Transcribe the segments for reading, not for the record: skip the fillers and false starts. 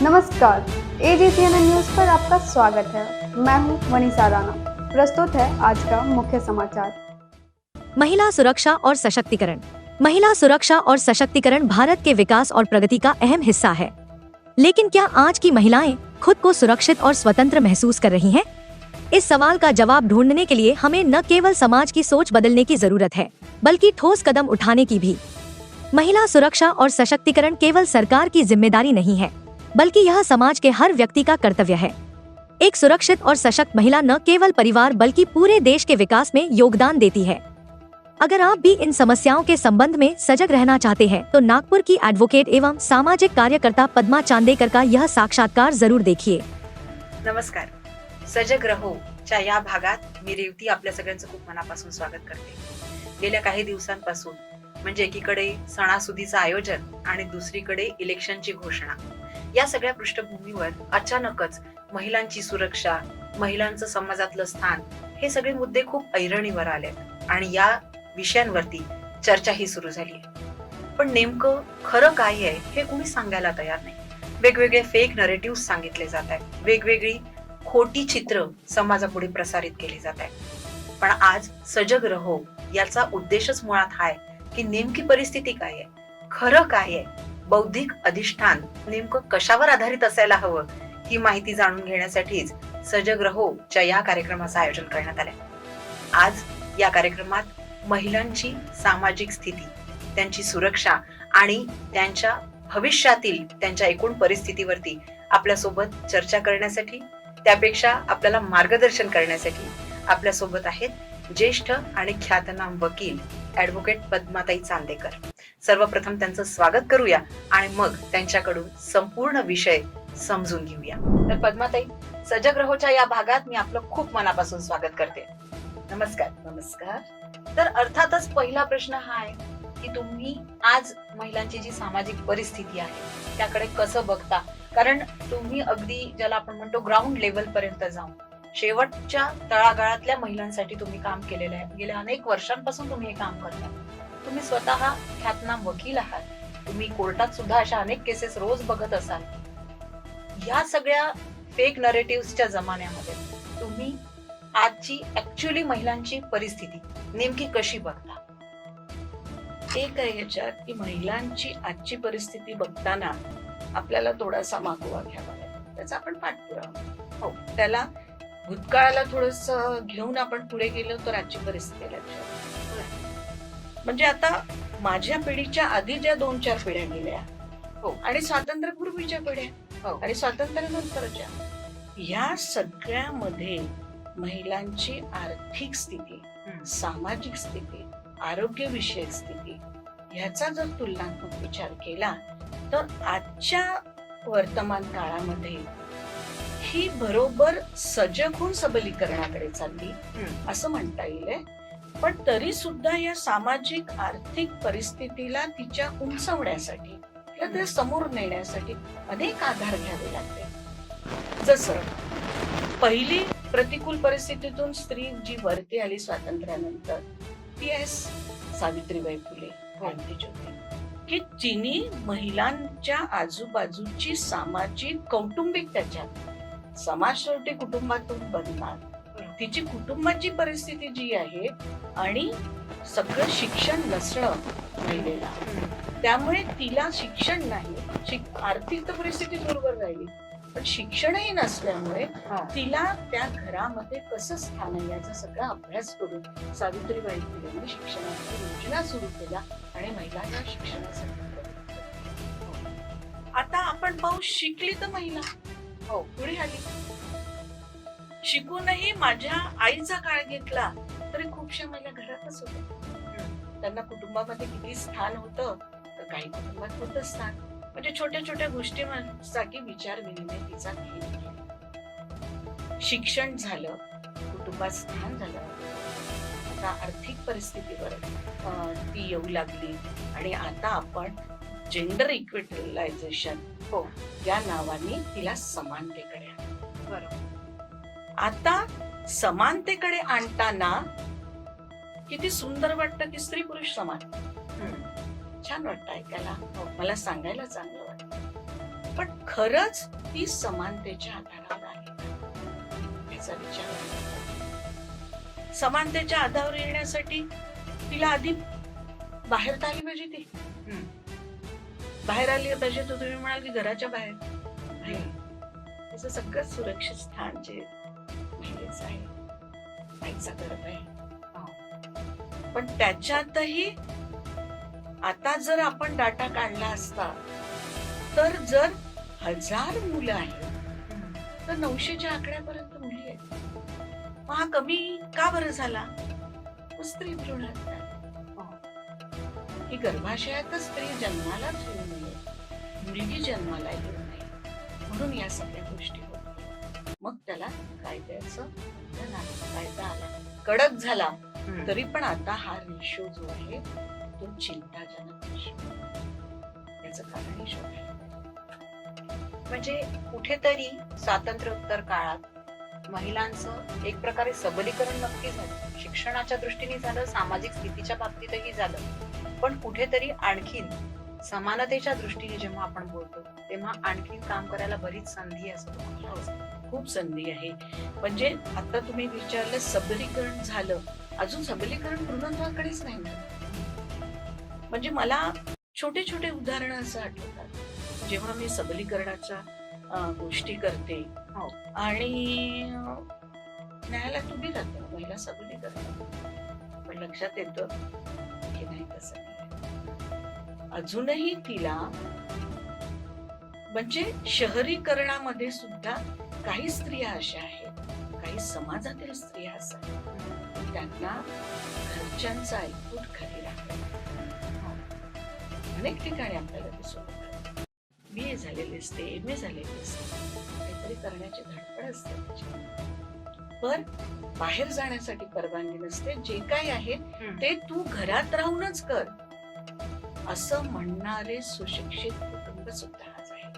नमस्कार, एजीसीएनएन न्यूज पर आपका स्वागत है। मैं हूं मनीषा राणा। प्रस्तुत है आज का मुख्य समाचार। महिला सुरक्षा और सशक्तिकरण। महिला सुरक्षा और सशक्तिकरण भारत के विकास और प्रगति का अहम हिस्सा है। लेकिन क्या आज की महिलाएं खुद को सुरक्षित और स्वतंत्र महसूस कर रही हैं? इस सवाल का जवाब ढूंढने के लिए हमें न केवल समाज की सोच बदलने की जरूरत है, बल्कि ठोस कदम उठाने की भी। महिला सुरक्षा और सशक्तिकरण केवल सरकार की जिम्मेदारी नहीं है, बल्कि यह समाज के हर व्यक्ति का कर्तव्य है। एक सुरक्षित और सशक्त महिला न केवल परिवार बल्कि पूरे देश के विकास में योगदान देती है। अगर आप भी इन समस्याओं के संबंध में सजग रहना चाहते हैं, तो नागपुर की एडवोकेट एवं सामाजिक कार्यकर्ता पद्मा चांदेकर का यह साक्षात्कार जरूर देखिए। नमस्कार, सजग रहो च्या या भागात मी रेवती आपल्या सगळ्यांचं खूप मनापासून स्वागत करते। गेल्या काही दिवसांपासून म्हणजे एकीकडे सणासुदीचं आयोजन आणि दुसरीकडे इलेक्शनची घोषणा, या सगळ्या पृष्ठभूमीवर अचानकच महिलांची सुरक्षा, महिलांचं समाजातलं स्थान, हे सगळे मुद्दे खूप ऐरणीवर आलेत आणि या विषयांवरती चर्चाही सुरू झाली आहे। पण नेमकं खरं काय आहे हे कोणी सांगायला तयार नाही। वेगवेगळे फेक नरेटिव्ह सांगितले जात आहेत, वेगवेगळी खोटी चित्र समाजापुढे प्रसारित केली जात आहेत। पण आज सजग रहो याचा उद्देशच मुळात हा आहे की नेमकी परिस्थिती काय आहे, खरं काय आहे, बौद्धिक अधिष्ठान नेमकं कशावर आधारित असायला हवं, ही माहिती जाणून घेण्यासाठीच सजग रहो च्या या कार्यक्रमाचं आयोजन करण्यात आलंय। आज या कार्यक्रमात महिलांची सामाजिक स्थिती, त्यांची सुरक्षा आणि त्यांच्या भविष्यातील त्यांच्या एकूण परिस्थितीवरती आपल्यासोबत चर्चा करण्यासाठी, त्यापेक्षा आपल्याला मार्गदर्शन करण्यासाठी आपल्यासोबत आहेत ज्येष्ठ आणि ख्यातनाम वकील ॲडव्होकेट पद्माताई चांदेकर। सर्वप्रथम त्यांचं स्वागत करूया आणि मग त्यांच्याकडून संपूर्ण विषय समजून घेऊया। तर पद्माताई, सजग रहोच्या या भागात मी आपलं खूप मनापासून स्वागत करते। नमस्कार। नमस्कार। तर अर्थातच पहिला प्रश्न हा आहे की तुम्ही आज महिलांची जी सामाजिक परिस्थिती आहे त्याकडे कसं बघता, कारण तुम्ही अगदी ज्याला आपण म्हणतो ग्राउंड लेवल पर्यंत जाऊन शेवटच्या तळागाळातल्या महिलांसाठी तुम्ही काम केलेलं आहे। गेल्या अनेक वर्षांपासून तुम्ही हे काम करता। तुम्ही स्वतः ख्यातनाम वकील आहात, तुम्ही कोर्टात सुद्धा अशा अनेक केसेस रोज बघत असाल। या सगळ्या फेक नरेटिव्हच्या जमान्यामध्ये तुम्ही आजची ऍक्च्युअली महिलांची परिस्थिती नेमकी कशी बघता? एक आहे याच्यात की महिलांची आजची परिस्थिती बघताना आपल्याला थोडासा मागोवा घ्यावा लागेल, त्याचा आपण पाठपुरावा, त्याला भूतकाळाला थोडस घेऊन आपण पुढे गेलो तर आजची परिस्थिती लक्षात। म्हणजे आता माझ्या पिढीच्या आधी ज्या 2-4 पिढ्या गेल्या, आणि स्वातंत्र्यपूर्वीच्या पिढ्या, आणि स्वातंत्र्यानंतरच्या, या सगळ्यामध्ये महिलांची आर्थिक स्थिती, सामाजिक स्थिती, आरोग्यविषयक स्थिती ह्याचा जर तुलनात्मक विचार केला तर आजच्या वर्तमान काळामध्ये ही बरोबर सजग होऊन सबलीकरणाकडे चालली असं म्हणता येईल। पण तरी सुद्धा या सामाजिक आर्थिक परिस्थितीला तिच्या उंचवण्यासाठी किंवा ते समोर नेण्यासाठी अनेक आधार घ्यावे लागते। जसं पहिली प्रतिकूल परिस्थितीतून स्त्री जी वरती आली स्वातंत्र्यानंतर, ती आहे सावित्रीबाई फुले, क्रांतीज्योती, की जिनी महिलांच्या आजूबाजूची सामाजिक कौटुंबिक, त्याच्यात समाज शेवटी कुटुंबातून बनणार, तिची कुटुंबाची परिस्थिती जी आहे आणि सगळं शिक्षण नसणं महिलेला, त्यामुळे तिला शिक्षण नाही, आर्थिक तर परिस्थिती बरोबर राहिली पण शिक्षणही नसल्यामुळे तिला त्या घरामध्ये कसं स्थान आहे याचा सगळा अभ्यास करून सावित्रीबाई फुलेंनी शिक्षणाच्या योजना सुरू केल्या आणि महिलांना शिक्षणासाठी। आता आपण पाहू, शिकली तर महिला पुढे आली, शिकूनही माझ्या आईचा काळ घेतला तरी खूपशा महिला घरातच होत्या। त्यांना कुटुंबामध्ये किती स्थान होतं तर काही कुटुंबात होतं स्थान, म्हणजे छोट्या छोट्या गोष्टींसाठी विचार विनिमय तिचा केला। शिक्षण झालं, कुटुंबात स्थान झालं, आता आर्थिक परिस्थितीवर ती येऊ लागली आणि आता आपण जेंडर इक्विटलायझेशन या नावाने तिला समानतेकडे आणलं। बरोबर। आता समानतेकडे आणताना किती सुंदर वाटतं की स्त्री पुरुष समान, छान वाटतं ऐकायला, मला सांगायला चांगलं वाटतं। पण खरंच ती समानतेच्या आधारावर आहे का? याचा विचार करायला पाहिजे. समानतेच्या आधारावर येण्यासाठी तिला आधी बाहेर तर आली पाहिजे ती. बाहेर आली पाहिजे तर तुम्ही म्हणाल की घराच्या बाहेर नाही. तिचं सगळं सुरक्षित स्थान जे महिलेचं आहे, आईचा गर्भ आहे. पण त्याच्यातही आता जर आपण डाटा काढला असता तर जर 1000 मुलं आहेत तर 900च्या आकड्यापर्यंत मुली आहेत. मग हा कमी का बरं झाला? स्त्री भ्रूण हत्या ही गर्भाशयातच स्त्री जन्मालाच येऊ नये, मुलगी जन्माला येऊ नये म्हणून या सगळ्या गोष्टी होत्या. मग त्याला कायद्याचं कायदा आला, कडक झाला. तरी पण आता हा रेशो जो आहे तो चिंताजनक रेशो. याचं कारण शोधायला म्हणजे कुठेतरी स्वातंत्र्योत्तर काळात महिलांचं एक प्रकारे सबलीकरण नक्की झालं, शिक्षणाच्या दृष्टीने झालं, सामाजिक स्थितीच्या बाबतीतही झालं. पण कुठेतरी आणखीन समानतेच्या दृष्टीने जेव्हा आपण बोलतो तेव्हा आणखीन काम करायला बरीच संधी असते. खूप संधी आहे. म्हणजे आता तुम्ही विचारलं सबलीकरण झालं, अजून सबलीकरण पूर्णत्वाकडेच नाही झालं. म्हणजे मला छोटे छोटे उदाहरण असं आठवतात जेव्हा मी सबलीकरणाच्या गोष्टी करते आणि न्यायालयात उभी राहते महिला सबलीकरण, पण लक्षात येतं की नाही तसं नाही. अजूनही तिला म्हणजे शहरीकरणामध्ये सुद्धा काही स्त्रिया अशा आहेत, काही समाजातील स्त्रिया अशा आहेत, त्यांना घरच्यांचं ऐकून घरी राहतात. अनेक ठिकाणी आपल्याला दिसून येतात. BA झालेले असते, MA झालेले असते, काहीतरी करण्याची धडपड असते त्याची. पण बाहेर जाण्यासाठी परवानगी नसते. जे काही आहे ते तू घरात राहूनच कर असं म्हणणारे सुशिक्षित कुटुंब सुद्धा आज आहे.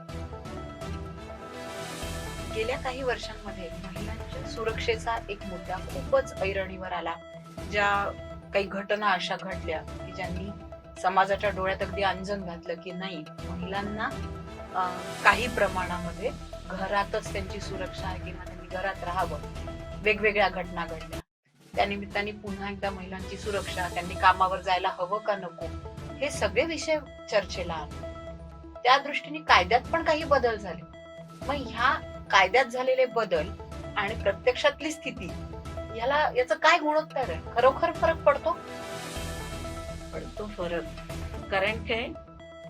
गेल्या काही वर्षांमध्ये महिलांच्या सुरक्षेचा एक मुद्दा खूपच ऐरणीवर आला. ज्या काही घटना अशा घडल्या की ज्यांनी समाजाच्या डोळ्यात अगदी अंजन घातलं की नाही, महिलांना काही प्रमाणामध्ये घरातच त्यांची सुरक्षा आहे किंवा त्यांनी घरात राहावं. वेगवेगळ्या घटना घडल्या. त्यानिमित्ताने पुन्हा एकदा महिलांची सुरक्षा, त्यांनी कामावर जायला हवं का नको, हे सगळे विषय चर्चेला आले. त्या दृष्टीने कायद्यात पण काही बदल झाले. मग ह्या कायद्यात झालेले बदल आणि प्रत्यक्षातली स्थिती याचं काय गुणोत्तर आहे? खरोखर फरक पडतो फरक. कारण काय,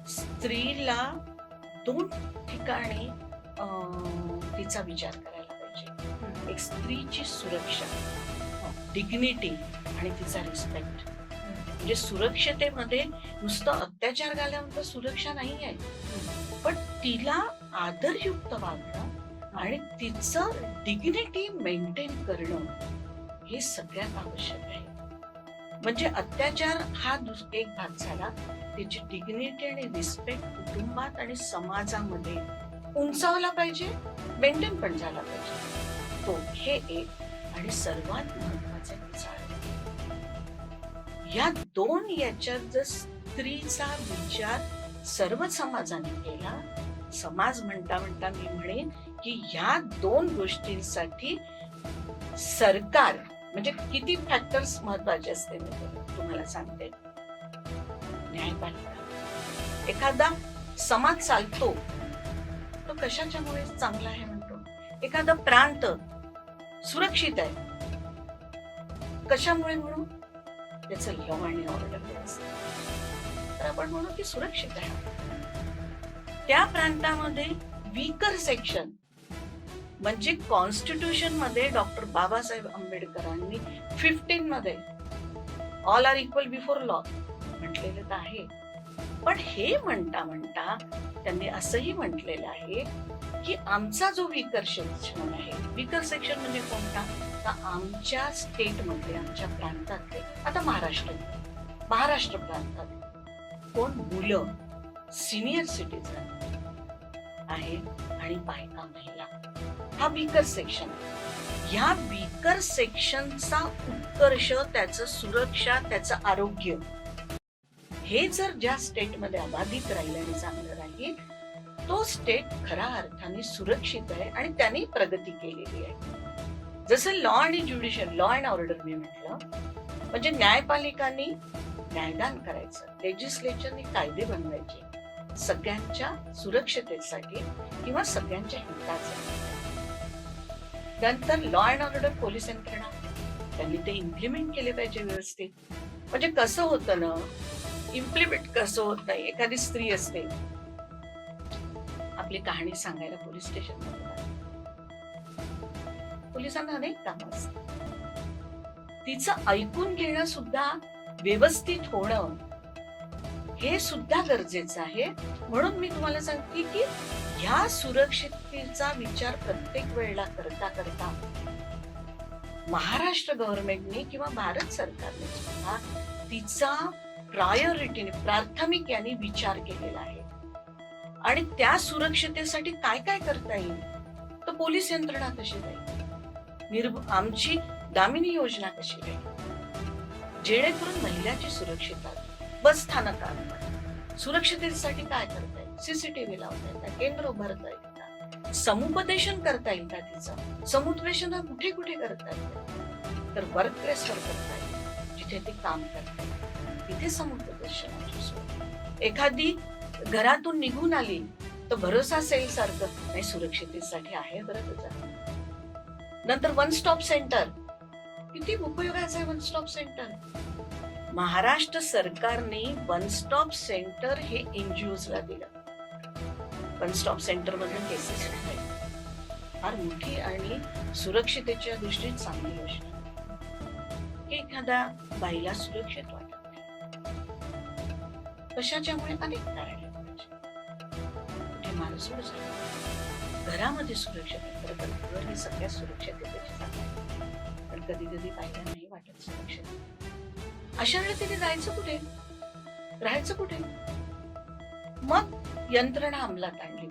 स्त्रीला 2 ठिकाणी तिचा विचार करायला पाहिजे. एक स्त्रीची सुरक्षा, डिग्निटी आणि तिचा रिस्पेक्ट. म्हणजे सुरक्षतेमध्ये नुसतं अत्याचार घालण्यावर सुरक्षा नाही आहे, पण तिला आदरयुक्त वागणं आणि तिचं डिग्निटी मेंटेन करणं हे सगळ्यात आवश्यक आहे. म्हणजे अत्याचार हा एक भाग झाला, तिची डिग्निटी आणि रिस्पेक्ट कुटुंबात आणि समाजामध्ये उंचावला पाहिजे, मेंटेन पण झाला पाहिजे. तो हे एक. आणि सर्वात महत्वाचं विचार, या 2 याच्यात जर स्त्रीचा विचार सर्व समाजाने केला, समाज म्हणता म्हणता मी म्हणेन की या 2 गोष्टींसाठी सरकार, म्हणजे किती फॅक्टर्स महत्वाचे असते मी तुम्हाला सांगते. न्यायपालिका, एखादा समाज चालतो तो कशाच्यामुळे चांगला आहे म्हणतो. एखादा प्रांत सुरक्षित आहे कशामुळे म्हणू, त्याचं लॉ आणि ऑर्डर व्यवस्था, तर आपण म्हणू की सुरक्षित आहे. त्या प्रांतामध्ये वीकर सेक्शन म्हणजे कॉन्स्टिट्यूशन मध्ये डॉक्टर बाबासाहेब आंबेडकरांनी 15 मध्ये all are equal before law म्हटलेलं तर आहे. पण हे म्हणता म्हणता त्यांनी असंही म्हटलेलं आहे की आमचा जो वीकर सेक्शन आहे, वीकर सेक्शन म्हणजे कोणता, तर आमच्या स्टेट मधले, आमच्या प्रांतातले, आता महाराष्ट्र प्रांतात कोण मुलं, सिनियर सिटीजन आहे आणि बायका, महिला, हा वीकर सेक्शन आहे. या वीकर सेक्शनचा उत्कर्ष, त्याचं सुरक्षा, त्याचं आरोग्य हे जर ज्या स्टेटमध्ये अबाधित राहील आणि चांगलं राहील तो स्टेट खऱ्या अर्थाने सुरक्षित आहे आणि त्यांनी प्रगती केलेली आहे. जसं लॉ आणि ज्युडिशियल, लॉ अँड ऑर्डर मी म्हटलं, म्हणजे न्यायपालिकांनी न्यायदान करायचं, लेजिस्लेचरने कायदे बनवायचे सगळ्यांच्या सुरक्षतेसाठी किंवा सगळ्यांच्या हितासाठी. नंतर लॉ अँड ऑर्डर पोलीस यंत्रणा, त्यांनी ते इम्प्लिमेंट केले पाहिजे व्यवस्थित. म्हणजे कसं होतं ना, इम्प्लिमेंट कसं होत नाही. एखादी स्त्री असते, आपली कहाणी सांगायला पोलीस स्टेशन मध्ये, पोलिसांना अनेक कामं असतात. तिचं ऐकून घेणं सुद्धा, व्यवस्थित होणं हे सुद्धा गरजेचं आहे. म्हणून मी तुम्हाला सांगते की ह्या सुरक्षिततेचा विचार प्रत्येक वेळेला करता करता महाराष्ट्र गव्हर्नमेंटने किंवा भारत सरकारने सुद्धा तिचा प्रायोरिटीने, प्राथमिक यांनी विचार केलेला आहे. आणि त्या सुरक्षितेसाठी काय काय करता येईल, तर पोलीस यंत्रणा कशी राहील, आमची दामिनी योजना कशी राहील, जेणेकरून महिलाची सुरक्षितता, बस स्थानकांवर सुरक्षितेसाठी काय करता येईल, सीसीटीव्ही लावता येईल का, केंद्र उभारता येईल का, समुपदेशन करता येईल का, तिचं समुपदेशन कुठे कुठे करता येईल, तर वर्क प्लेसवर करता येईल, जिथे ते काम करतात तिथे समुपदेशनाची सोय. एखादी घरातून निघून आली तर भरोसा सेल सारखं नाही, सुरक्षितेसाठी आहे बरं तुझा. नंतर वन स्टॉप सेंटर, किती उपयोगाचं आहे वन स्टॉप सेंटर. महाराष्ट्र सरकारने वन स्टॉप सेंटर हे एनजीओला दिलं. वन स्टॉप सेंटर मधून केसेस फार मोठी आणि सुरक्षितेच्या दृष्टीने चांगली योजना. एखाद्या बाईला सुरक्षित वाटत नाही, कशाच्यामुळे अनेक कारण आहेत. कुठे मारसूड झाली, घरामध्ये सुरक्षित आहे, तर ही सगळ्या सुरक्षिततेची जागा आहे. पण कधी कधी बाईला नाही वाटत सुरक्षित. अशा वेळी तिने जायचं कुठे, राहायचं कुठे. मग यंत्रणा अंमलात आणली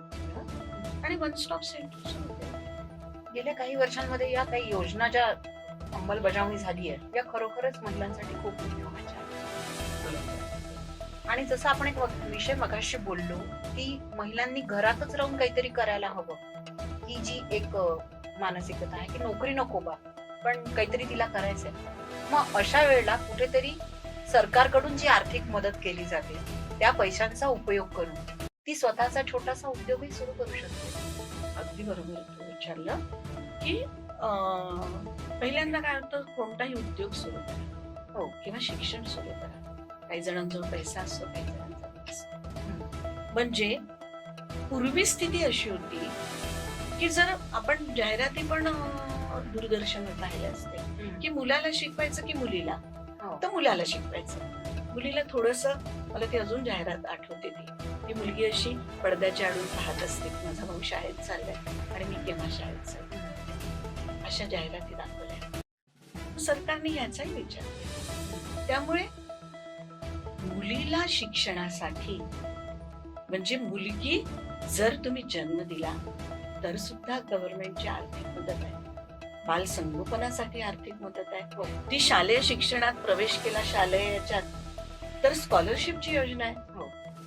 आणि वन स्टॉप सेंटर सुरू केलं. गेल्या काही वर्षांमध्ये या काही योजना ज्या अंमलबजावणी झाली आहे, या खरोखरच महिलांसाठी खूप उपयोगाच्या आहेत. आणि जसं आपण एक विषय मगाशी बोललो की महिलांनी घरातच राहून काहीतरी करायला हवं, ही जी एक मानसिकता आहे की नोकरी नको बा, पण काहीतरी तिला करायचंय. मग अशा वेळेला कुठेतरी सरकारकडून जी आर्थिक मदत केली जाते त्या पैशांचा उपयोग करून ती स्वतःचा छोटासा उद्योगही सुरू करू शकते. अगदी बरोबर तू विचारलं की पहिल्यांदा काय होतं, कोणताही उद्योग सुरू करा, हो, किंवा शिक्षण सुरू करा. काही जणांजवळ पैसा असतो, काही जणांचा नसतो. म्हणजे पूर्वी स्थिती अशी होती की जर आपण जाहिराती पण दूरदर्शनवर पाहिले असते की मुलाला शिकवायचं की मुलीला, तर मुलाला शिकवायचं. मुलीला थोडस, मला ती अजून जाहिरात आठवते, ती मुलगी अशी पडद्याच्या आडून पाहत असते, माझा भाऊ शाळेत चाललाय आणि मी केव्हा शाळेत चालले, अशा जाहिराती दाखवल्या. सरकारने याचाही विचार केला. त्यामुळे मुलीला शिक्षणासाठी, म्हणजे मुलगी जर तुम्ही जन्म दिला तर सुद्धा गव्हर्नमेंटची आर्थिक मदत आहे, बाल संगोपनासाठी आर्थिक मदत आहे. ती शालेय शिक्षणात प्रवेश केला, शालेय याच्यात, तर स्कॉलरशिपची योजना आहे.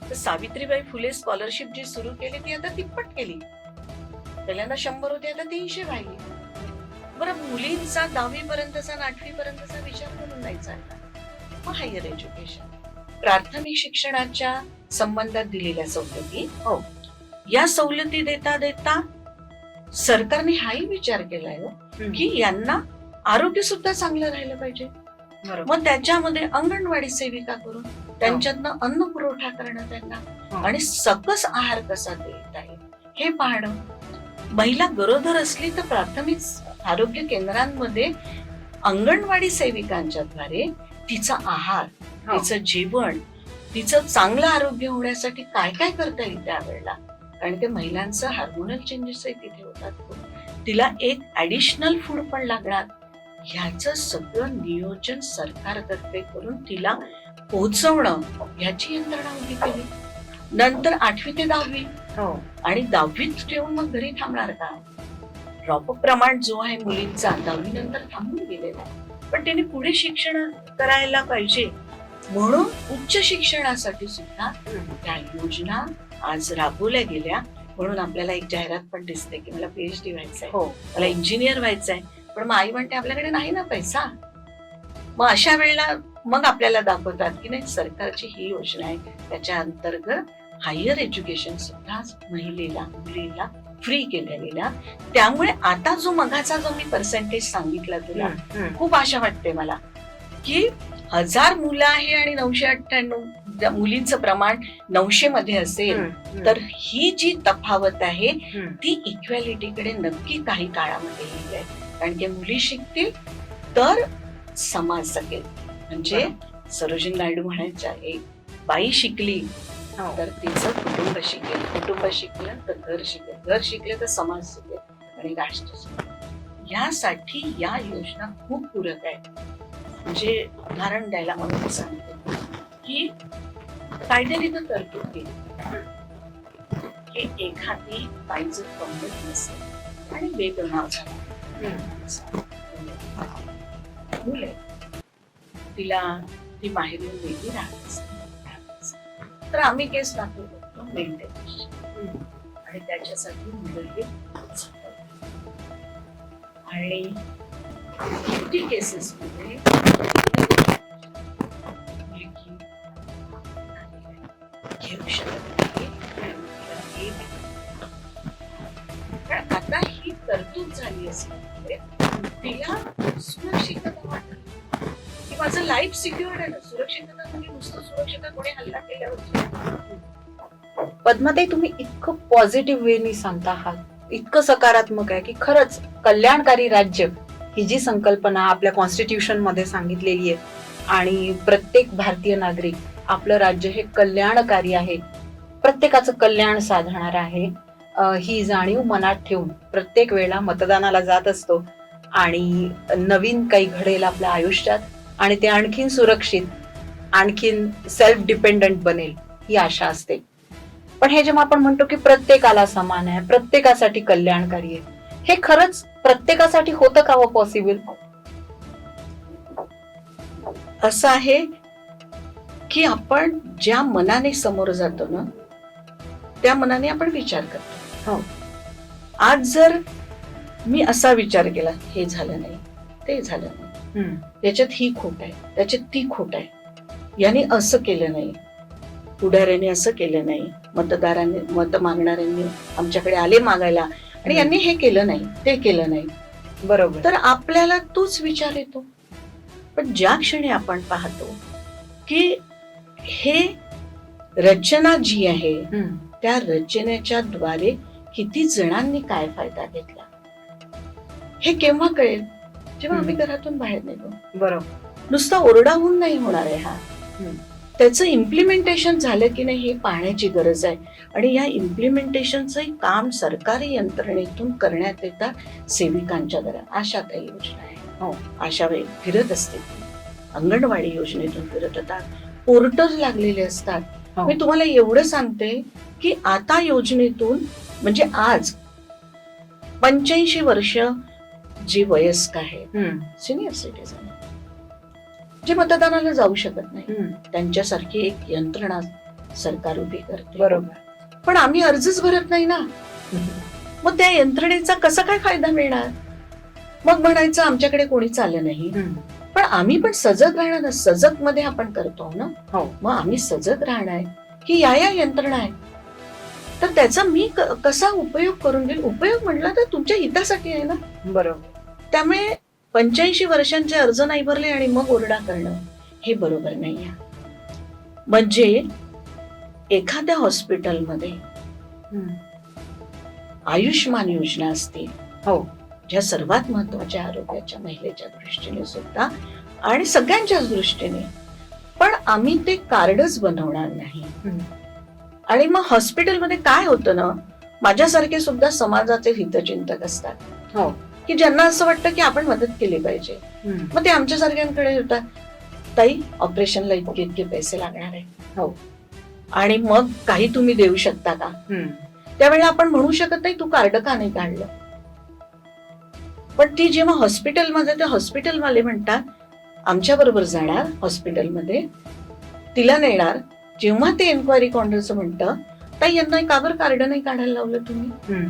तर सावित्रीबाई फुले स्कॉलरशिप जी सुरू केली ती आता तिप्पट केली. पहिल्यांदा 100 होती, आता 300 व्हायली. बरं, मुलींचा 10वी पर्यंतचा, 8वी पर्यंतचा विचार करून नाही चालला. मग हायर एज्युकेशन, प्राथमिक शिक्षणाच्या संबंधात दिलेल्या सवलती, हो, या सवलती देता देता सरकारने हाही विचार केलाय की यांना आरोग्य सुद्धा चांगलं राहिलं पाहिजे. मग त्याच्यामध्ये अंगणवाडी सेविका करून त्यांच्यातनं अन्न पुरवठा करणं त्यांना, आणि सकस आहार कसा देता येईल हे पाहणं. महिला गरोदर असली तर प्राथमिक आरोग्य केंद्रांमध्ये अंगणवाडी सेविकांच्या द्वारे तिचा आहार, तिचं जेवण, तिचं चांगलं आरोग्य होण्यासाठी काय काय करता येईल त्यावेळेला. कारण ते महिलांचं हार्मोनल चेंजेस तिथे होतात, तिला एक ऍडिशनल फूड पण लागणार. ह्याचं सगळं नियोजन सरकारतर्फे करून तिला पोहोचवणं, ह्याची यंत्रणा उभी केली. नंतर 8वी ते 10वी, आणि 10वीत ठेवून मग घरी थांबणार का. ड्रॉपअप प्रमाण जो आहे मुलींचा 10वी नंतर थांबून गेलेला आहे, पण त्याने पुढे शिक्षण करायला पाहिजे. म्हणून उच्च शिक्षणासाठी सुद्धा त्या योजना आज राबवल्या गेल्या म्हणून आपल्याला एक जाहिरात पण दिसते की मला PhD व्हायचंय, हो मला इंजिनियर व्हायचंय, पण मग आई म्हणते आपल्याकडे नाही ना पैसा. मग अशा वेळेला मग आपल्याला दाखवतात की नाही, सरकारची ही योजना आहे, त्याच्या अंतर्गत हायर एज्युकेशन सुद्धा मुलीला फ्री केल्या गेल्या. त्यामुळे आता जो मगाचा जो मी पर्सेंटेज सांगितला तुला, खूप आशा वाटते मला की 1000 मुलं आहे आणि 998 मुलींचं प्रमाण 900 मध्ये असेल, तर ही जी तफावत आहे ती इक्वॅलिटीकडे नक्की काही काळामध्ये येईल आहे. कारण की मुली शिकतील तर समाज जगेल. म्हणजे सरोजिनी नायडू म्हणायच्या, एक बाई शिकली तर तिचं कुटुंब शिकेल, कुटुंब शिकलं तर घर शिकेल, घर शिकले तर समाज शिकेल आणि राष्ट्र शिकेल. यासाठी या योजना खूप पूरक आहेत. म्हणजे उदाहरण द्यायला म्हणून सांगते की कायद्याने तर तरतूद केली की एखादी बाई जर कमवत नसेल आणि बेपनाव झाला, मुले तिला ती बाहेर येऊन वेगळी राहत असते, तर आम्ही केस दाखल करतो मेंटेनन्स, आणि त्याच्यासाठी मुलं हे आणि किती केसेस मध्ये घेऊ शकत नाही. पण आता ही तरतूद झाली असल्यामुळे तिला सुरक्षितता वाटत की माझं लाईफ सिक्युअर्ड आहे ना. सुरक्षितता म्हणजे नुसतं सुरक्षितता, कोणी हल्ला केल्यावर. पद्माताई, तुम्ही इतकं पॉझिटिव्ह वेनी सांगता आहात, इतकं सकारात्मक आहे की खरंच कल्याणकारी राज्य ही जी संकल्पना आपल्या कॉन्स्टिट्यूशन मध्ये सांगितलेली आहे आणि प्रत्येक भारतीय नागरिक आपलं राज्य हे कल्याणकारी आहे, प्रत्येकाचं कल्याण साधणार आहे, ही जाणीव मनात ठेवून प्रत्येक वेळेला मतदानाला जात असतो आणि नवीन काही घडेल आपल्या आयुष्यात आणि ते आणखीन सुरक्षित, आणखीन सेल्फ डिपेंडंट बनेल ही आशा असते. पण हे जेव्हा आपण म्हणतो की प्रत्येकाला समान आहे, प्रत्येकासाठी कल्याणकारी आहे, हे खरंच प्रत्येकासाठी होतं का हो पॉसिबल? असं आहे की आपण ज्या मनाने समोर जातो ना, त्या मनाने आपण विचार करतो. आज जर मी असा विचार केला, हे झालं नाही, ते झालं नाही, याच्यात ही खोट आहे, त्याच्यात ती खोट आहे, याने असं केलं नाही, पुढाऱ्याने असं केलं नाही, मतदारांनी मत मागणाऱ्यांनी आमच्याकडे आले मागायला आणि यांनी हे केलं नाही, ते केलं नाही, बरोबर, तर आपल्याला तोच विचार येतो. पण ज्या क्षणी आपण पाहतो की हे रचना जी आहे त्या रचनेच्या द्वारे किती जणांनी काय फायदा घेतला, हे केव्हा कळेल? जेव्हा आम्ही घरातून बाहेर निघू. बरोबर, नुसता ओरडाहून नाही होणार आहे हा. त्याचं इम्प्लिमेंटेशन झालं की नाही हे पाहण्याची गरज आहे. आणि या इम्प्लिमेंटेशनचं काम सरकारी यंत्रणेतून करण्यात येतात सेविकांच्या द्वारा. आशा काही योजना आहे, आशा वेळी फिरत असते, अंगणवाडी योजनेतून फिरत होतात, पोर्टल लागलेले असतात. मी तुम्हाला एवढं सांगते की आता योजनेतून म्हणजे आज 85 वर्ष जे वयस्क आहे, सिनियर सिटीजन, जे मतदानाला जाऊ शकत नाही, त्यांच्यासारखी एक यंत्रणा सरकार उभी करते. बरोबर, पण आम्ही अर्जच भरत नाही ना. मग त्या यंत्रणेचा कसा काय फायदा मिळणार? मग म्हणायचं आमच्याकडे कोणीच आलं नाही. पण आम्ही पण सजग राहणार ना. सजग मध्ये आपण करतो ना. मग आम्ही सजग राहणार की या यंत्रणा आहे, तर त्याचा मी कसा उपयोग करून घेईल. उपयोग म्हटला तर तुमच्या हितासाठी आहे ना. बरोबर, त्यामुळे 85 वर्षांचे अर्ज नाही भरले आणि मग ओरडा करणं हे बरोबर नाही आहे. म्हणजे एखाद्या हॉस्पिटलमध्ये आयुष्यमान योजना असतील, ज्या सर्वात महत्वाच्या आरोग्याच्या महिलेच्या दृष्टीने सुद्धा आणि सगळ्यांच्याच दृष्टीने, पण आम्ही ते कार्डच बनवणार नाही. आणि मग हॉस्पिटलमध्ये काय होतं ना, माझ्यासारखे सुद्धा समाजाचे हितचिंतक असतात की ज्यांना असं वाटतं की आपण मदत केली पाहिजे. मग ते आमच्यासारख्यांकडे होतात, ताई ऑपरेशनला इतके इतके पैसे लागणार आहे आणि मग काही तुम्ही देऊ शकता का. त्यावेळेला आपण म्हणू शकत नाही तू कार्ड का नाही काढलं. पण ती जेव्हा हॉस्पिटलमध्ये, ते हॉस्पिटलवाले म्हणतात आमच्या बरोबर जाणार हॉस्पिटलमध्ये, तिला नेणार. जेव्हा ते एन्क्वायरी काउंटरचं म्हणतं ताई यांना का बरं कार्ड नाही काढायला लावलं तुम्ही? हम्म.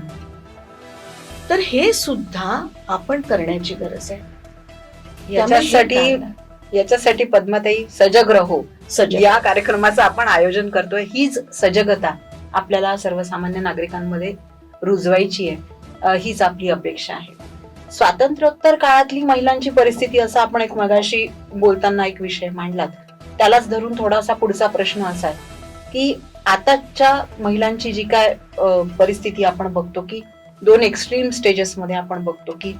तर हे सुद्धा आपण करण्याची गरज आहे. याच्यासाठी पद्माताई सजग रहो सजग या कार्यक्रमाचं आपण आयोजन करतोय. हीच सजगता आपल्याला सर्वसामान्य नागरिकांमध्ये रुजवायची आहे, हीच आपली अपेक्षा आहे. स्वातंत्र्योत्तर काळातली महिलांची परिस्थिती, असं आपण एक मगाशी बोलताना एक विषय मांडलात, त्यालाच धरून थोडासा पुढचा प्रश्न असा आहे की आताच्या महिलांची जी काय परिस्थिती आपण बघतो की दोन एक्स्ट्रीम स्टेजेस मध्ये आपण बघतो की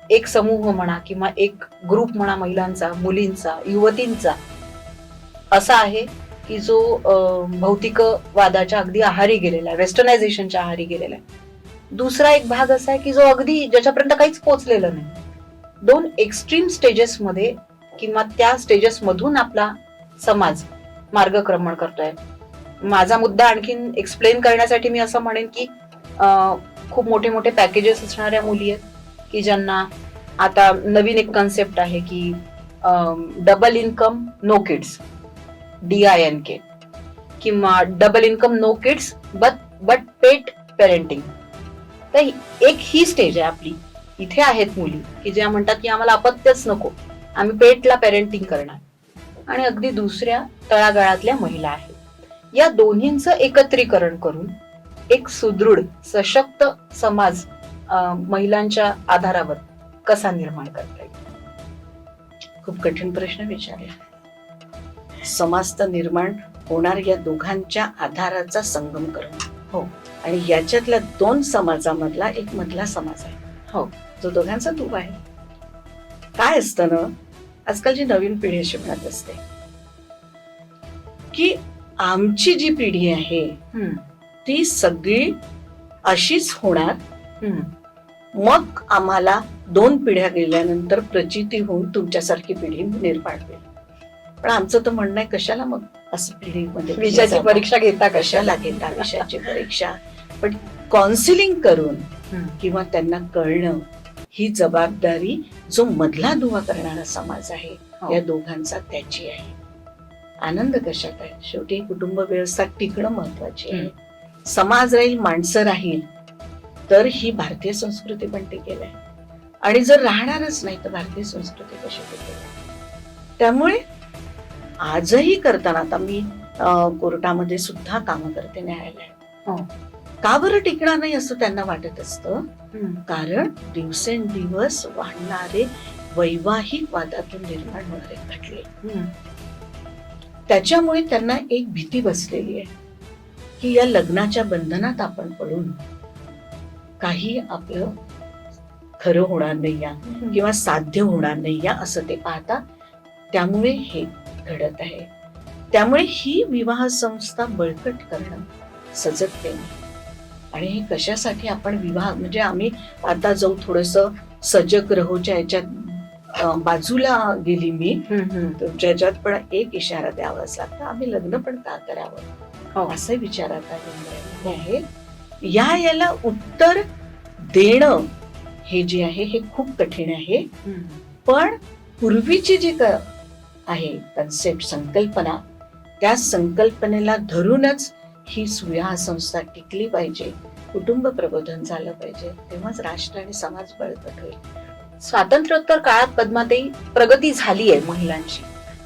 एक समूह म्हणा किंवा एक ग्रुप म्हणा महिलांचा, मुलींचा, युवतींचा असा आहे की जो भौतिकवादाच्या अगदी आहारी गेलेला आहे, वेस्टर्नायझेशनच्या आहारी गेलेला आहे. दुसरा एक भाग असा आहे की जो अगदी ज्याच्यापर्यंत काहीच पोहोचलेलं नाही. दोन एक्स्ट्रीम स्टेजेस मध्ये किंवा त्या स्टेजेस मधून आपला समाज मार्गक्रमण करतोय. माझा मुद्दा आणखीन एक्सप्लेन करण्यासाठी मी असं म्हणेन की खूप मोठे मोठे पॅकेजेस असणाऱ्या मुली आहेत की ज्यांना आता नवीन एक कन्सेप्ट आहे की double income no kids, DINK, किंवा double income no kids but pet parenting. तर एक ही स्टेज आहे आपली. इथे आहेत मुली की ज्या म्हणतात की आम्हाला अपत्यच नको, आम्ही पेटला पेरेंटिंग करणार. आणि अगदी दुसऱ्या तळागाळातल्या महिला आहेत. या दोन्हींचं एकत्रीकरण करून एक सुदृढ सशक्त समाज महिलांच्या आधारावर कसा निर्माण करता येईल? खूप कठीण प्रश्न विचारला. समाज तर निर्माण होणार या दोघांच्या आधाराचा संगम करून. हो. आणि याच्यातल्या दोन समाजामधला एक मधला समाज आहे. हो. जो दोघांचा दुवा आहे. काय असतं ना, आजकालची नवीन पिढी अशी म्हणत असते की आमची जी पिढी आहे ती सगळी अशीच होणार, मग आम्हाला 2 पिढ्या गेल्यानंतर प्रचिती होऊन तुमच्यासारखी पिढी निर्माण होईल. पण आमचं तर म्हणणं आहे, कशाला मग असं पिढीमध्ये विषयाची परीक्षा घेता, कशाला घेता विषयाची परीक्षा? पण काउन्सिलिंग करून किंवा त्यांना कळणं ही जबाबदारी जो मधला दुवा करणारा समाज आहे या दोघांचा त्याची आहे. आनंद कशात आहे? शेवटी कुटुंब व्यवस्था टिकणं महत्वाची आहे. समाज राहील, माणसं राहील, तर ही भारतीय संस्कृती पण टिकेल आहे. आणि जर राहणारच नाही तर भारतीय संस्कृती कशी टिकेल? त्यामुळे आजही करताना, आता मी कोर्टामध्ये सुद्धा काम करते, न्यायालयात, का बरं टिकणार नाही असं त्यांना वाटत असतं. कारण दिवसेंदिवस वाढणारे वैवाहिक वादातून निर्माण होणारे खटले, त्याच्यामुळे त्यांना एक भीती बसलेली आहे की या लग्नाच्या बंधनात आपण पडून काही आपलं खरं होणार नाही या किंवा साध्य होणार नाही या असं ते पाहतात. त्यामुळे हे घडत आहे. त्यामुळे ही विवाह संस्था बळकट करणं सजगतेने. आणि हे कशासाठी आपण विवाह, म्हणजे आम्ही आता जाऊ थोडस सजग रहोच्या याच्यात बाजूला गेली मी, तुमच्या याच्यात पण एक इशारा द्यावाच लागतो, आम्ही लग्न पण का करावं असं विचारात आलेलं आहे. याला उत्तर देणं हे जे आहे हे खूप कठीण आहे. पण पूर्वीची जी आहे कन्सेप्ट, संकल्पना, त्या संकल्पनेला धरूनच ही विवाह संस्था टिकली पाहिजे, कुटुंब प्रबोधन झालं पाहिजे, तेव्हाच राष्ट्र आणि समाज बळकट होईल. स्वातंत्र्योत्तर काळात पद्माताई प्रगती झाली आहे महिलांची,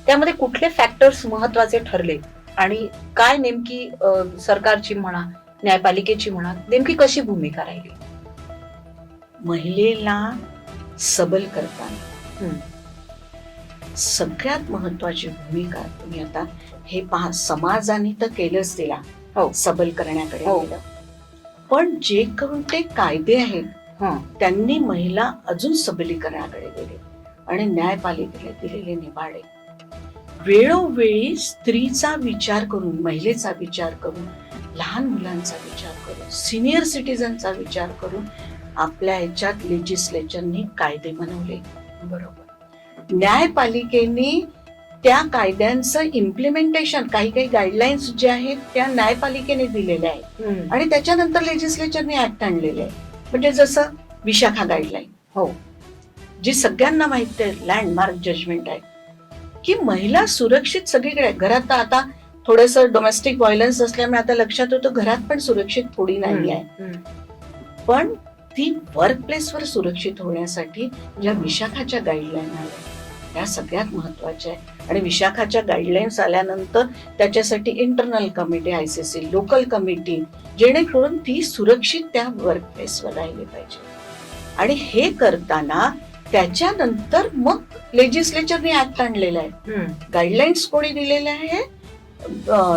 त्यामध्ये कुठले फॅक्टर्स महत्वाचे ठरले आणि काय नेमकी सरकारची म्हणा, न्यायपालिकेची म्हणा, नेमकी कशी भूमिका राहिली? महिलेला सबल करताना सगळ्यात महत्वाची भूमिका, तुम्ही आता हे पहा, समाजाने तर केलंच तिला सबल करण्याकडे गेलं, पण जे कोणते कायदे आहेत त्यांनी महिला अजून सबलीकरणाकडे गेले आणि न्यायपालिकेला दिलेले निवाडे. वेळोवेळी स्त्रीचा विचार करून, महिलेचा विचार करून, लहान मुलांचा विचार करून, सिनियर सिटीजनचा विचार करून आपल्या ह्याच्यात लेजिस्लेचरनी कायदे बनवले. बरोबर. न्यायपालिकेने त्या कायद्यांचं इम्प्लिमेंटेशन, काही गाईडलाईन्स जे आहेत त्या न्यायपालिकेने दिलेल्या आहेत आणि त्याच्यानंतर लेजिस्लेचरने ऍक्ट आणलेले आहे. म्हणजे जसं विशाखा गाईडलाईन, जी सगळ्यांना माहिती आहे, लँडमार्क जजमेंट आहे की महिला सुरक्षित सगळीकडे. घरात आता थोडंसं डोमेस्टिक व्हायलन्स असल्यामुळे आता लक्षात येतं घरात पण सुरक्षित थोडी नाही आहे. पण ती वर्क प्लेसवर सुरक्षित होण्यासाठी ज्या विशाखाच्या गाईडलाईन आल्या त्या सगळ्यात महत्वाच्या आहे. आणि विशाखाच्या गाईडलाईन्स आल्यानंतर त्याच्यासाठी internal committee, ICC local committee, जेणेकरून ती सुरक्षित त्या वर्क प्लेसवर राहिली पाहिजे. आणि हे करताना त्याच्यानंतर मग लेजिस्लेचरने ऍक्ट आणलेला आहे. गाईडलाईन्स कोणी दिलेल्या आहे?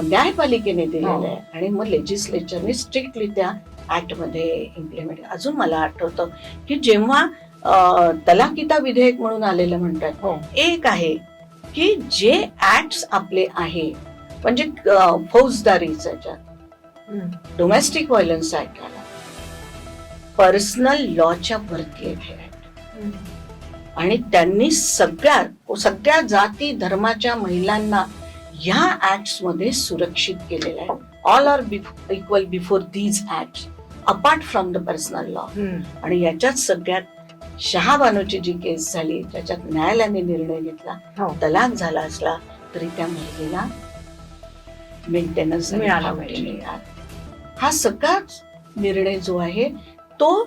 न्यायपालिकेने दिलेलं आहे. आणि मग लेजिस्लेचरने स्ट्रिक्टली त्या ऍक्ट मध्ये इम्प्लिमेंट. अजून मला आठवतं की जेव्हा तलाकिता विधेयक म्हणून आलेलं म्हणतात, एक आहे की जे ऍक्ट आपले आहे म्हणजे फौजदारीचा डोमेस्टिक व्हायलन्स ऍक्ट आला, पर्सनल लॉच्या वरती आहे ऍक्ट. आणि त्यांनी सगळ्या जाती धर्माच्या महिलांना ह्या ऍक्ट्स मध्ये सुरक्षित केलेलं आहे. All are equal before these acts apart from the personal law. आणि याच्यात सगळ्यात शहाबानूची जी केस झाली त्याच्यात न्यायालयाने निर्णय घेतला, तलाक झाला असला तरी त्या महिलेला मेंटेनन्स मिळाला पाहिजे. हा सगळाच निर्णय जो आहे तो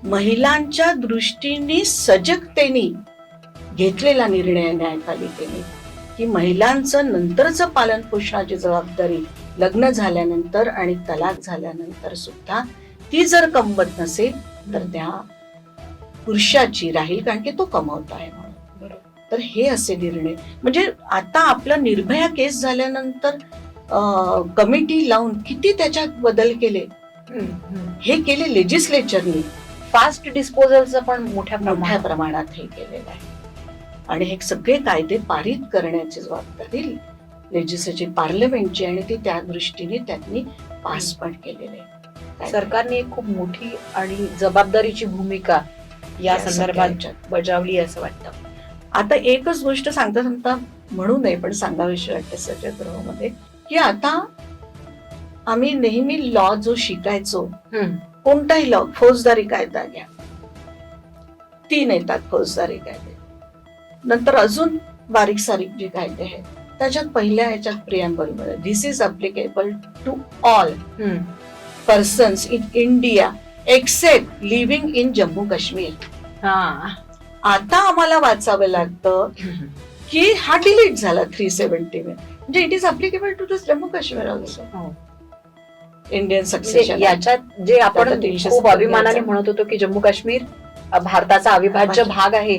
महिलांच्या दृष्टीने सजगतेने घेतलेला निर्णय आहे न्यायपालिकेने, की महिलांचं नंतरचं पालन पोषणाची जबाबदारी लग्न झाल्यानंतर आणि तलाक झाल्यानंतर सुद्धा ती जर कमवत नसेल तर त्या पुरुषाची राहील, कारण की तो कमवत आहे म्हणून. तर हे असे निर्णय म्हणजे आता आपलं निर्भया केस झाल्यानंतर कमिटी लावून किती त्याच्यात बदल केले, हे केले लेजिस्लेचरनी. फास्ट डिस्पोजलचं पण मोठ्या प्रमाणात हे केलेलं आहे. आणि हे सगळे कायदे पारित करण्याची जबाबदारी लेजिस्लेचर पार्लमेंटची आणि ती त्या दृष्टीने त्यांनी पास पण केलेले आहे. सरकारने एक खूप मोठी आणि जबाबदारीची भूमिका या संदर्भात बजावली असं वाटतं. आता एकच गोष्ट सांगता म्हणू नये पण सांगावीशी वाटते सत्याग्रहामध्ये, की आता आम्ही नेहमी लॉ जो शिकायचो, कोणताही लॉ, फौजदारी कायदा घ्या, 3 येतात फौजदारी कायदे, नंतर अजून बारीक सारीक जे कायदे आहेत त्याच्यात पहिल्या ह्याच्यात प्रिएम्बल मध्ये this is applicable to all persons in India except living in Jammu Kashmir. आता आम्हाला वाचावं लागतं की हा डिलीट झाला 370 म्हणजे it is applicable to this Jammu Kashmir also. Indian succession याच्यात जे आपण खूप अभिमानाने म्हणत होतो की जम्मू काश्मीर भारताचा अविभाज्य भाग आहे,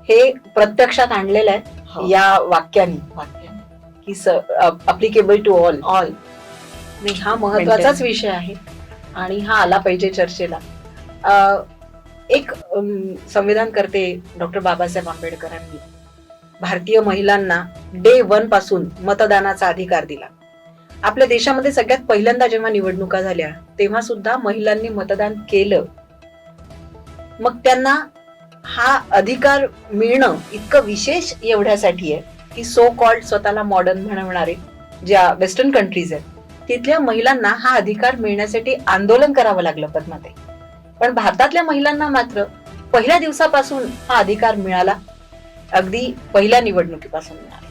हे प्रत्यक्षात आणलेलं आहे या वाक्याने की अप्लिकेबल टू ऑल. हा महत्वाचाच विषय आहे आणि हा आला पाहिजे चर्चेला. एक संविधान करते डॉक्टर बाबासाहेब आंबेडकरांनी भारतीय महिलांना डे 1 पासून मतदानाचा अधिकार दिला. आपल्या देशामध्ये सगळ्यात पहिल्यांदा जेव्हा निवडणुका झाल्या तेव्हा सुद्धा महिलांनी मतदान केलं. मग त्यांना हा अधिकार मिळणं इतकं विशेष एवढ्यासाठी आहे की सो कॉल्ड स्वतःला मॉडर्न म्हणणारे ज्या वेस्टर्न कंट्रीज आहेत तिथल्या महिलांना हा अधिकार मिळण्यासाठी आंदोलन करावं लागलं पद्माताई. पण भारतातल्या महिलांना मात्र पहिल्या दिवसापासून हा अधिकार मिळाला, अगदी पहिल्या निवडणुकीपासून मिळाला.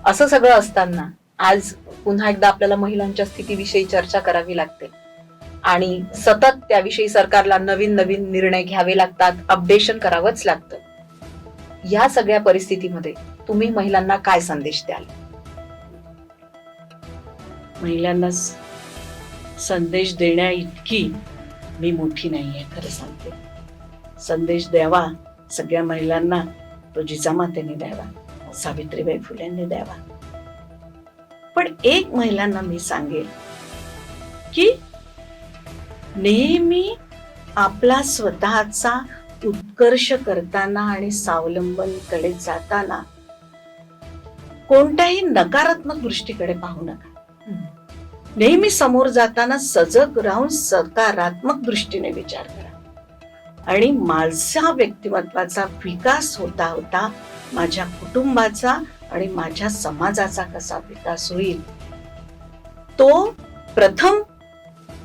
असं सगळं असताना आज पुन्हा एकदा आपल्याला महिलांच्या स्थितीविषयी चर्चा करावी लागते आणि सतत त्याविषयी सरकारला नवीन नवीन निर्णय घ्यावे लागतात, अपडेशन करावंच लागतं. या सगळ्या परिस्थितीमध्ये तुम्ही महिलांना काय संदेश द्याल? महिलांना संदेश देण्या इतकी मी मोठी नाहीये, खरं सांगते. संदेश द्यावा सगळ्या महिलांना, तो जिजामातेने द्यावा, सावित्रीबाई फुलेंनी द्यावा. पण एक महिलांना मी सांगेल की नेहमी आपला स्वतःचा उत्कर्ष करताना आणि स्वावलंबनकडे जाताना कोणत्याही नकारात्मक दृष्टीकडे पाहू नका. नेहमी समोर जाताना सजग राहून सकारात्मक दृष्टीने विचार करा आणि माझ्या व्यक्तिमत्वाचा विकास होता होता माझ्या कुटुंबाचा आणि माझ्या समाजाचा कसा विकास होईल तो प्रथम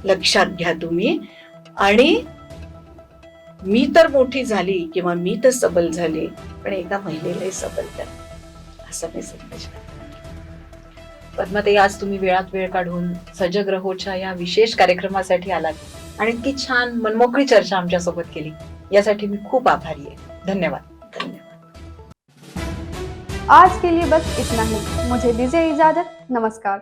लक्षात घ्या तुम्ही. आणि मी तर मोठी झाली किंवा मी तर सबल झाली, पण एका महिलेलाही सबल करा, असा मी संदेश. पद्मताई, आज तुम्ही वेळात वेळ काढून सजग रहोच्या या विशेष कार्यक्रमासाठी आलात आणि इतकी छान मनमोकळी चर्चा आमच्यासोबत केली, यासाठी मी खूप आभारी आहे. धन्यवाद. धन्यवाद. आज के लिए बस इतना ही. मुझे दीजिए इजाजत. नमस्कार.